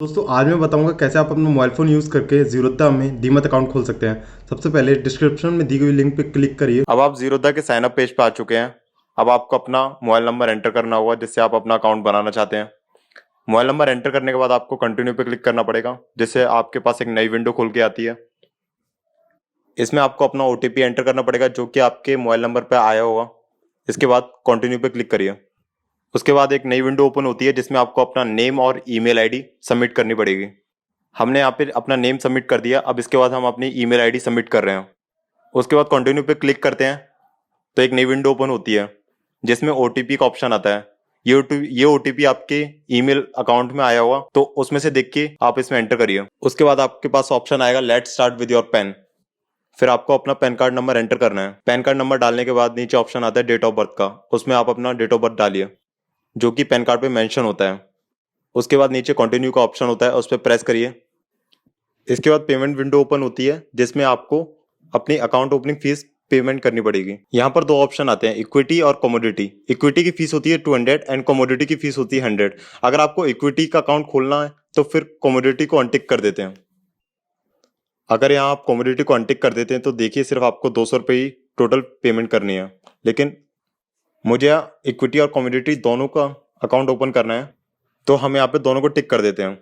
दोस्तों आज मैं बताऊंगा कैसे आप अपना मोबाइल फ़ोन यूज़ करके ज़ीरोधा में डीमैट अकाउंट खोल सकते हैं। सबसे पहले डिस्क्रिप्शन में दी गई लिंक पे क्लिक करिए। अब आप ज़ीरोधा के साइन अप पेज पे आ चुके हैं। अब आपको अपना मोबाइल नंबर एंटर करना होगा जिससे आप अपना अकाउंट बनाना चाहते हैं। मोबाइल नंबर एंटर करने के बाद आपको कंटिन्यू पे क्लिक करना पड़ेगा, जिससे आपके पास एक नई विंडो खुल के आती है। इसमें आपको अपना ओटीपी एंटर करना पड़ेगा जो कि आपके मोबाइल नंबर पे आया होगा। इसके बाद कंटिन्यू पे क्लिक करिए। उसके बाद एक नई विंडो ओपन होती है जिसमें आपको अपना नेम और ईमेल आईडी सबमिट करनी पड़ेगी। हमने यहाँ पे अपना नेम सबमिट कर दिया। अब इसके बाद हम अपनी ईमेल आईडी सबमिट कर रहे हैं। उसके बाद कंटिन्यू पे क्लिक करते हैं तो एक नई विंडो ओपन होती है जिसमें ओटीपी का ऑप्शन आता है। ये ओटीपी आपके ईमेल अकाउंट में आया होगा, तो उसमें से देख के आप इसमें एंटर करिए। उसके बाद आपके पास ऑप्शन आएगा let's start with your pen. फिर आपको अपना पैन कार्ड नंबर एंटर करना है। पैन कार्ड नंबर डालने के बाद नीचे ऑप्शन आता है डेट ऑफ बर्थ का। उसमें आप अपना डेट ऑफ बर्थ डालिए जो कि पैन कार्ड पे मेंशन होता है। उसके बाद नीचे कंटिन्यू का ऑप्शन होता है, उस पर प्रेस करिए। इसके बाद पेमेंट विंडो ओपन होती है जिसमें आपको अपनी अकाउंट ओपनिंग फीस पेमेंट करनी पड़ेगी। यहाँ पर दो ऑप्शन आते हैं, इक्विटी और कमोडिटी। इक्विटी की फीस होती है 200 एंड कमोडिटी की फीस होती है 100। अगर आपको इक्विटी का अकाउंट खोलना है तो फिर कमोडिटी को अनटिक कर देते हैं। अगर यहाँ आप कमोडिटी को अनटिक कर देते हैं तो देखिए सिर्फ आपको 200 रुपये ही टोटल पेमेंट करनी है। लेकिन मुझे यहाँ इक्विटी और कमोडिटी दोनों का अकाउंट ओपन करना है, तो हम यहाँ पे दोनों को टिक कर देते हैं।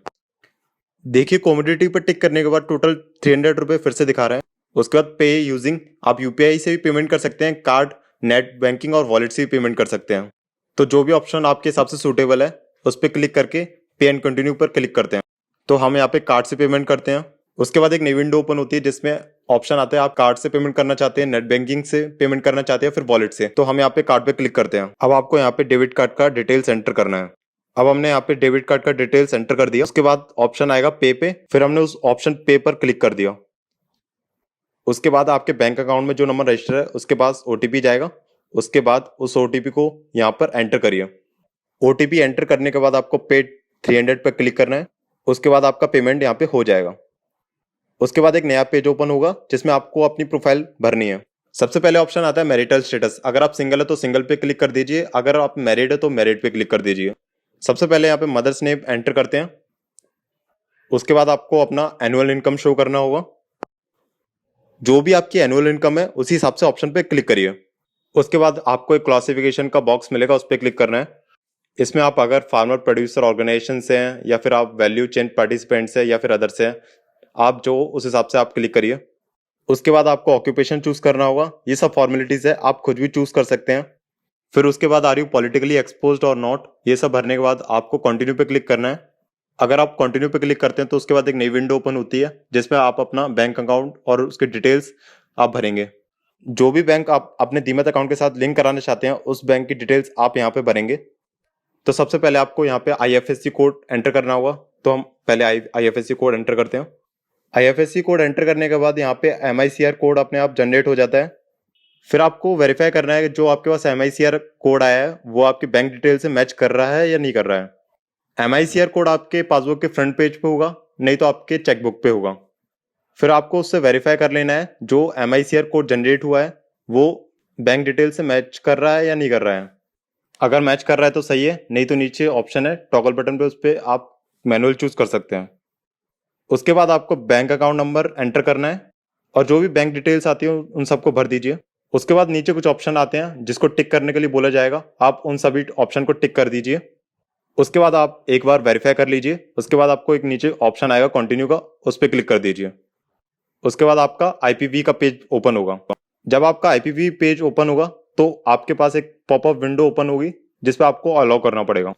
देखिए कमोडिटी पर टिक करने के बाद टोटल 300 रुपये फिर से दिखा रहा है। उसके बाद पे यूजिंग, आप यूपीआई से भी पेमेंट कर सकते हैं, कार्ड, नेट बैंकिंग और वॉलेट से भी पेमेंट कर सकते हैं। तो जो भी ऑप्शन आपके हिसाब से सूटेबल है उस पर क्लिक करके पे एंड कंटिन्यू पर क्लिक करते हैं। तो हम यहाँ पे कार्ड से पेमेंट करते हैं। उसके बाद एक नई विंडो ओपन होती है जिसमें ऑप्शन आता है आप कार्ड से पेमेंट करना चाहते हैं, नेट बैंकिंग से पेमेंट करना चाहते हैं, फिर वॉलेट से। तो हम यहाँ पे कार्ड पे क्लिक करते हैं। अब आपको यहाँ पे डेबिट कार्ड का डिटेल्स एंटर करना है। अब हमने यहाँ पे डेबिट कार्ड का डिटेल्स एंटर कर दिया। उसके बाद ऑप्शन आएगा पे, फिर हमने उस ऑप्शन पे पर क्लिक कर दिया। उसके बाद आपके बैंक अकाउंट में जो नंबर रजिस्टर है उसके पास ओटीपी जाएगा। उसके बाद उस ओटीपी को यहाँ पर एंटर करिए। ओटीपी एंटर करने के बाद आपको पे 300 पर क्लिक करना है। उसके बाद आपका पेमेंट यहाँ पे हो जाएगा। उसके बाद एक नया पेज ओपन होगा जिसमें आपको अपनी प्रोफाइल भरनी है। सबसे पहले ऑप्शन आता है मैरिटल स्टेटस। अगर आप सिंगल है तो सिंगल पे क्लिक कर दीजिए, अगर आप मैरिड है तो मैरिड पे क्लिक कर दीजिए। सबसे पहले यहाँ पे मदर्स नेम एंटर करते हैं। उसके बाद आपको अपना एनुअल इनकम शो करना होगा। जो भी आपकी एनुअल इनकम है उसी हिसाब से ऑप्शन पे क्लिक करिए। उसके बाद आपको एक क्लासिफिकेशन का बॉक्स मिलेगा, उस पर क्लिक करना है। इसमें आप अगर फार्मर प्रोड्यूसर ऑर्गेनाइजेशन से हैं या फिर आप वैल्यू चेन पार्टिसिपेंट से या फिर अदर से हैं, आप जो उस हिसाब से आप क्लिक करिए। उसके बाद आपको ऑक्यूपेशन चूज करना होगा। ये सब फॉर्मेलिटीज है, आप खुद भी चूज कर सकते हैं। फिर उसके बाद आर यू पॉलिटिकली एक्सपोज्ड और नॉट, ये सब भरने के बाद आपको कंटिन्यू पे क्लिक करना है। अगर आप कंटिन्यू पे क्लिक करते हैं तो उसके बाद एक नई विंडो ओपन होती है जिसमें आप अपना बैंक अकाउंट और उसके डिटेल्स आप भरेंगे। जो भी बैंक आप अपने डीमैट अकाउंट के साथ लिंक कराना चाहते हैं उस बैंक की डिटेल्स आप यहाँ पे भरेंगे। तो सबसे पहले आपको यहाँ पे आईएफएससी कोड एंटर करना होगा। तो हम पहले आईएफएससी कोड एंटर करते हैं। आईएफएससी कोड एंटर करने के बाद यहाँ पे एमआईसीआर कोड अपने आप जनरेट हो जाता है। फिर आपको वेरीफाई करना है कि जो आपके पास एमआईसीआर कोड आया है वो आपके बैंक डिटेल से मैच कर रहा है या नहीं कर रहा है। एमआईसीआर कोड आपके पासबुक के फ्रंट पेज पे होगा, नहीं तो आपके चेकबुक पे होगा। फिर आपको उससे वेरीफाई कर लेना है जो एमआईसीआर कोड जनरेट हुआ है वो बैंक डिटेल से मैच कर रहा है या नहीं कर रहा है। अगर मैच कर रहा है तो सही है, नहीं तो नीचे ऑप्शन है टॉगल बटन पे, उस पर आप मैनुअल चूज कर सकते हैं। उसके बाद आपको बैंक अकाउंट नंबर एंटर करना है और जो भी बैंक डिटेल्स आती है उन सबको भर दीजिए। उसके बाद नीचे कुछ ऑप्शन आते हैं जिसको टिक करने के लिए बोला जाएगा, आप उन सभी ऑप्शन को टिक कर दीजिए। उसके बाद आप एक बार वेरीफाई कर लीजिए। उसके बाद आपको एक नीचे ऑप्शन आएगा कंटिन्यू का, उस पर क्लिक कर दीजिए। उसके बाद आपका आईपीवी का पेज ओपन होगा। जब आपका आईपीवी पेज ओपन होगा तो आपके पास एक पॉपअप विंडो ओपन होगी जिस पे आपको अलाउ करना पड़ेगा।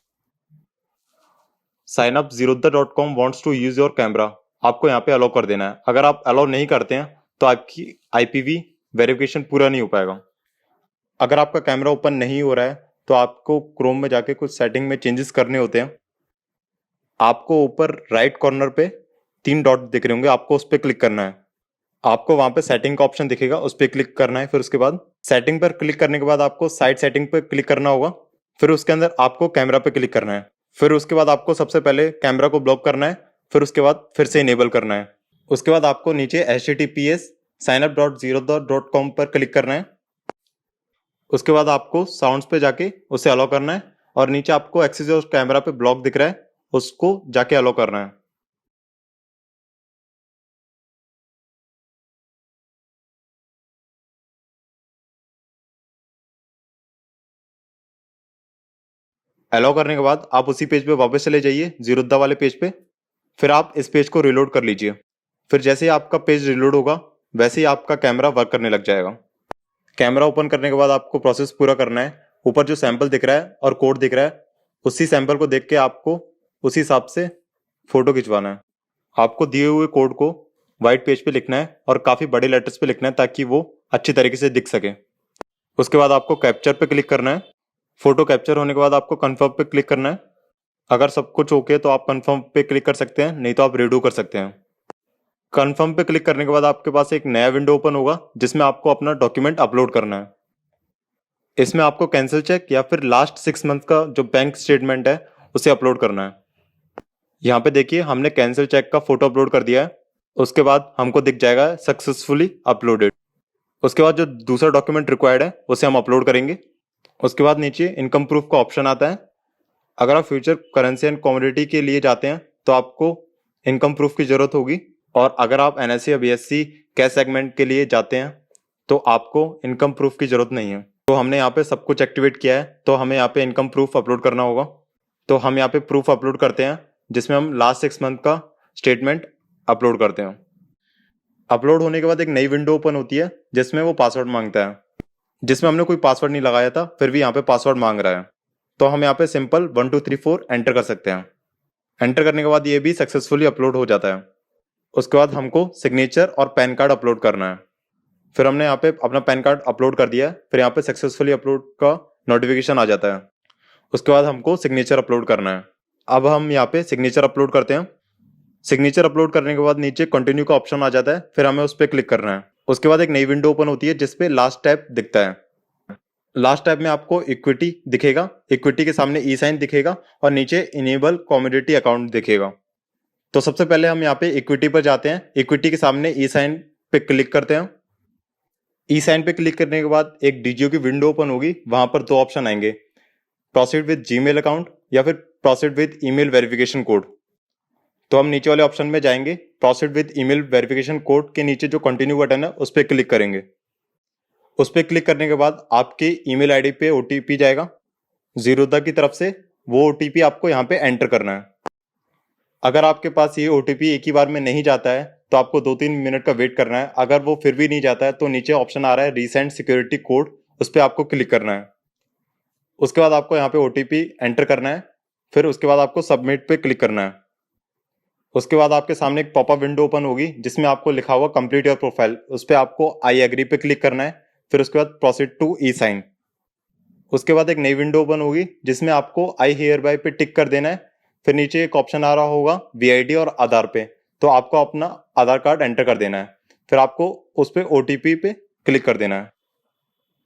Sign up zerodha.com wants to use your camera, आपको यहाँ पे अलाउ कर देना है। अगर आप अलाउ नहीं करते हैं तो आपकी आईपीवी वेरिफिकेशन पूरा नहीं हो पाएगा। अगर आपका कैमरा ओपन नहीं हो रहा है तो आपको क्रोम में जाके कुछ सेटिंग में चेंजेस करने होते हैं। आपको ऊपर राइट कॉर्नर पे 3 डॉट दिख रहे होंगे, आपको उस पर क्लिक करना है। आपको वहां पे सेटिंग का ऑप्शन दिखेगा, उस पर क्लिक करना है। फिर उसके बाद सेटिंग पर क्लिक करने के बाद आपको साइड सेटिंग पर क्लिक करना होगा। फिर उसके अंदर आपको कैमरा पे क्लिक करना है। फिर उसके बाद आपको सबसे पहले कैमरा को ब्लॉक करना है, फिर उसके बाद फिर से इनेबल करना है। उसके बाद आपको नीचे https signup.zerodha.com पर क्लिक करना है। उसके बाद आपको साउंड्स पे जाके उसे अलाउ करना है और नीचे आपको एक्सेस और कैमरा पे ब्लॉक दिख रहा है, उसको जाके अलाउ करना है। अलाउ करने के बाद आप उसी पेज पे वापस चले जाइए, जीरोधा वाले पेज पे। फिर आप इस पेज को रिलोड कर लीजिए। फिर जैसे ही आपका पेज रिलोड होगा वैसे ही आपका कैमरा वर्क करने लग जाएगा। कैमरा ओपन करने के बाद आपको प्रोसेस पूरा करना है। ऊपर जो सैंपल दिख रहा है और कोड दिख रहा है, उसी सैंपल को देख के आपको उसी हिसाब से फोटो खिंचवाना है। आपको दिए हुए कोड को व्हाइट पेज पे लिखना है और काफी बड़े लेटर्स पे लिखना है ताकि वो अच्छी तरीके से दिख सके। उसके बाद आपको कैप्चर पे क्लिक करना है। फोटो कैप्चर होने के बाद आपको कंफर्म पे क्लिक करना है। अगर सब कुछ ओके है तो आप कंफर्म पे क्लिक कर सकते हैं, नहीं तो आप रीडू कर सकते हैं। कंफर्म पे क्लिक करने के बाद आपके पास एक नया विंडो ओपन होगा जिसमें आपको अपना डॉक्यूमेंट अपलोड करना है। इसमें आपको कैंसिल चेक या फिर लास्ट 6 मंथ का जो बैंक स्टेटमेंट है उसे अपलोड करना है। यहाँ पे देखिए हमने कैंसिल चेक का फोटो अपलोड कर दिया है। उसके बाद हमको दिख जाएगा सक्सेसफुली अपलोडेड। उसके बाद जो दूसरा डॉक्यूमेंट रिक्वायर्ड है उसे हम अपलोड करेंगे। उसके बाद नीचे इनकम प्रूफ का ऑप्शन आता है। अगर आप फ्यूचर करेंसी एंड कमोडिटी के लिए जाते हैं तो आपको इनकम प्रूफ की जरूरत होगी, और अगर आप एनएससी या बीएससी कैश सेगमेंट के लिए जाते हैं तो आपको इनकम प्रूफ की जरूरत नहीं है। तो हमने यहाँ पे सब कुछ एक्टिवेट किया है तो हमें यहाँ पे इनकम प्रूफ अपलोड करना होगा। तो हम यहाँ पे प्रूफ अपलोड करते हैं जिसमें हम लास्ट 6 मंथ का स्टेटमेंट अपलोड करते हैं। अपलोड होने के बाद एक नई विंडो ओपन होती है जिसमें वो पासवर्ड मांगता है, जिसमें हमने कोई पासवर्ड नहीं लगाया था फिर भी यहाँ पे पासवर्ड मांग रहा है। तो हम यहाँ पे सिंपल 1 2 3 4 एंटर कर सकते हैं। एंटर करने के बाद ये भी सक्सेसफुली अपलोड हो जाता है। उसके बाद हमको सिग्नेचर और पैन कार्ड अपलोड करना है। फिर हमने यहाँ पे अपना पैन कार्ड अपलोड कर दिया है। फिर यहाँ पे सक्सेसफुली अपलोड का नोटिफिकेशन आ जाता है। उसके बाद हमको सिग्नेचर अपलोड करना है। अब हम यहाँ पे सिग्नेचर अपलोड करते हैं। सिग्नेचर अपलोड करने के बाद नीचे कंटिन्यू का ऑप्शन आ जाता है, फिर हमें उस पर क्लिक करना है। उसके बाद एक नई विंडो ओपन होती है जिसपे लास्ट टैब दिखता है। लास्ट टैब में आपको इक्विटी दिखेगा, इक्विटी के सामने ई साइन दिखेगा और नीचे इनेबल कमोडिटी अकाउंट दिखेगा। तो सबसे पहले हम यहाँ पे इक्विटी पर जाते हैं। इक्विटी के सामने ई साइन पे क्लिक करते हैं। ई साइन पे क्लिक करने के बाद एक डीजीओ की विंडो ओपन होगी। वहां पर 2 ऑप्शन आएंगे, प्रोसीड विद जीमेल अकाउंट या फिर proceed with email verification code. तो हम नीचे वाले ऑप्शन में जाएंगे। Proceed with email verification code के नीचे जो कंटिन्यू बटन है उस पर क्लिक करेंगे। उस पर क्लिक करने के बाद आपके ईमेल आईडी पे ओटीपी जाएगा जीरोधा की तरफ से। वो ओटीपी आपको यहाँ पे एंटर करना है। अगर आपके पास ये ओटीपी एक ही बार में नहीं जाता है तो आपको 2-3 मिनट का वेट करना है। अगर वो फिर भी नहीं जाता है तो नीचे ऑप्शन आ रहा है रीसेंट सिक्योरिटी कोड, उस पर आपको क्लिक करना है। उसके बाद आपको यहाँ पे ओटीपी एंटर करना है। फिर उसके बाद आपको सबमिट पे क्लिक करना है। उसके बाद आपके सामने एक पॉपअप विंडो ओपन होगी जिसमें आपको लिखा हुआ कंप्लीट योर प्रोफाइल। उस पर आपको आई एग्री पे क्लिक करना है। फिर उसके बाद प्रोसीड टू ई साइन। उसके बाद एक नई विंडो ओपन होगी जिसमें आपको आई हियर बाय पे टिक कर देना है। फिर नीचे एक ऑप्शन आ रहा होगा वीआईडी और आधार पे, तो आपको अपना आधार कार्ड एंटर कर देना है। फिर आपको उस पर ओटीपी पे क्लिक कर देना है।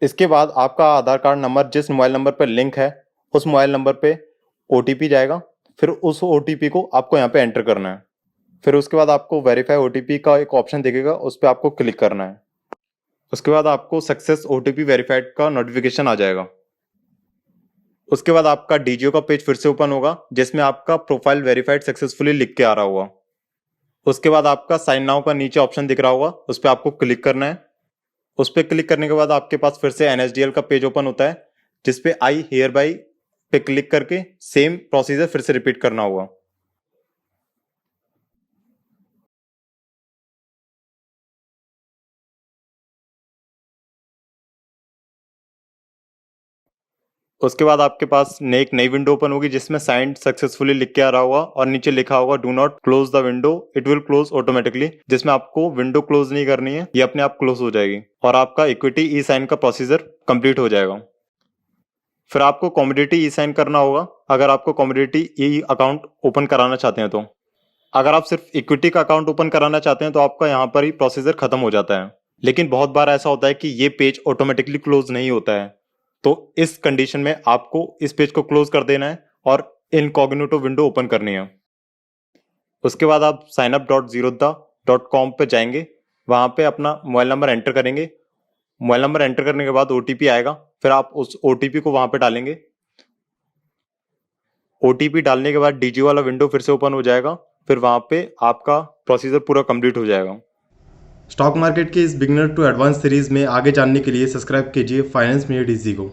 इसके बाद आपका आधार कार्ड नंबर जिस मोबाइल नंबर पर लिंक है उस मोबाइल नंबर पे ओटीपी जाएगा। फिर उस ओटीपी को आपको यहाँ पे एंटर करना है। फिर उसके बाद आपको वेरीफाई ओटीपी का एक ऑप्शन दिखेगा, उस पर आपको क्लिक करना है। उसके बाद आपको सक्सेस ओटीपी वेरीफाइड का नोटिफिकेशन आ जाएगा। उसके बाद आपका डीजीओ का पेज फिर से ओपन होगा जिसमें आपका प्रोफाइल वेरीफाइड सक्सेसफुली लिख के आ रहा होगा। उसके बाद आपका साइन नाउ का नीचे ऑप्शन दिख रहा होगा, उस पर आपको क्लिक करना है। उस पर क्लिक करने के बाद आपके पास फिर से एनएसडीएल का पेज ओपन होता है जिसपे आई हियर बाय पे क्लिक करके सेम प्रोसीजर फिर से रिपीट करना होगा। उसके बाद आपके पास एक नई विंडो ओपन होगी जिसमें साइंड सक्सेसफुली लिख के आ रहा होगा और नीचे लिखा होगा do not close the window, it will close automatically, जिसमें आपको विंडो क्लोज नहीं करनी है, ये अपने आप क्लोज हो जाएगी और आपका इक्विटी ई साइन का प्रोसीजर कंप्लीट हो जाएगा। फिर आपको कमोडिटी ई साइन करना होगा अगर आपको कमोडिटी ई अकाउंट ओपन कराना चाहते हैं तो। अगर आप सिर्फ इक्विटी का अकाउंट ओपन कराना चाहते हैं तो आपका यहाँ पर ही प्रोसीजर खत्म हो जाता है। लेकिन बहुत बार ऐसा होता है कि ये पेज ऑटोमेटिकली क्लोज नहीं होता है, तो इस कंडीशन में आपको इस पेज को क्लोज कर देना है और इनकॉग्निटो विंडो ओपन करनी है। उसके बाद आप signup.zerodha.com पे जाएंगे, वहां पे अपना मोबाइल नंबर एंटर करेंगे। मोबाइल नंबर एंटर करने के बाद ओटीपी आएगा, फिर आप उस ओटीपी को वहां पे डालेंगे। ओटीपी डालने के बाद डीजी वाला विंडो फिर से ओपन हो जाएगा, फिर वहां पे आपका प्रोसीजर पूरा कंप्लीट हो जाएगा। स्टॉक मार्केट के इस बिगिनर टू एडवांस सीरीज में आगे जानने के लिए सब्सक्राइब कीजिए फाइनेंस मिनट इजी को।